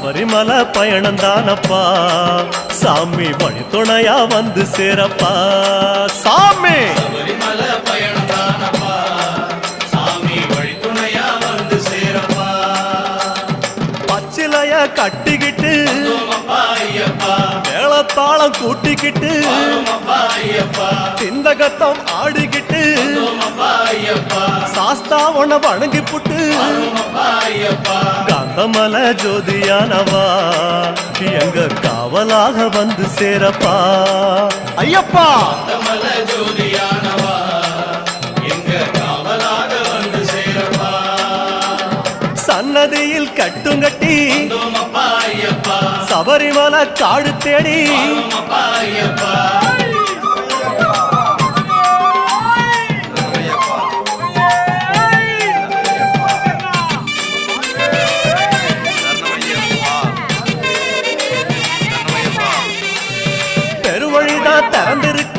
சபரிமலை பயணம் தானப்பா சாமி வழி துணையா வந்து சேரப்பா சாமி சபரிமலை பயணம் தானப்பா சாமி வழி துணையா வந்து சேரப்பா பச்சிலைய கட்டிக்கிட்டு ஐயப்பா மேளத்தாளம் கூட்டிக்கிட்டு ஐயப்பா சிந்தகத்தம் ஆடிக்கிட்டு ஐயப்பா சாஸ்தா உன வணங்கி புட்டு ஐயப்பா காந்தமல ஜோதியானவா எங்க காவலாக வந்து சேரப்பா ஐயப்பா காந்தமல ஜோதியானவா எங்க காவலாக வந்து சேரப்பா சன்னதியில் கட்டுங்கட்டி ஐயப்பா சபரிமலை காடு தேடி ஐயப்பா பெருவழிதான் திறந்திருக்கு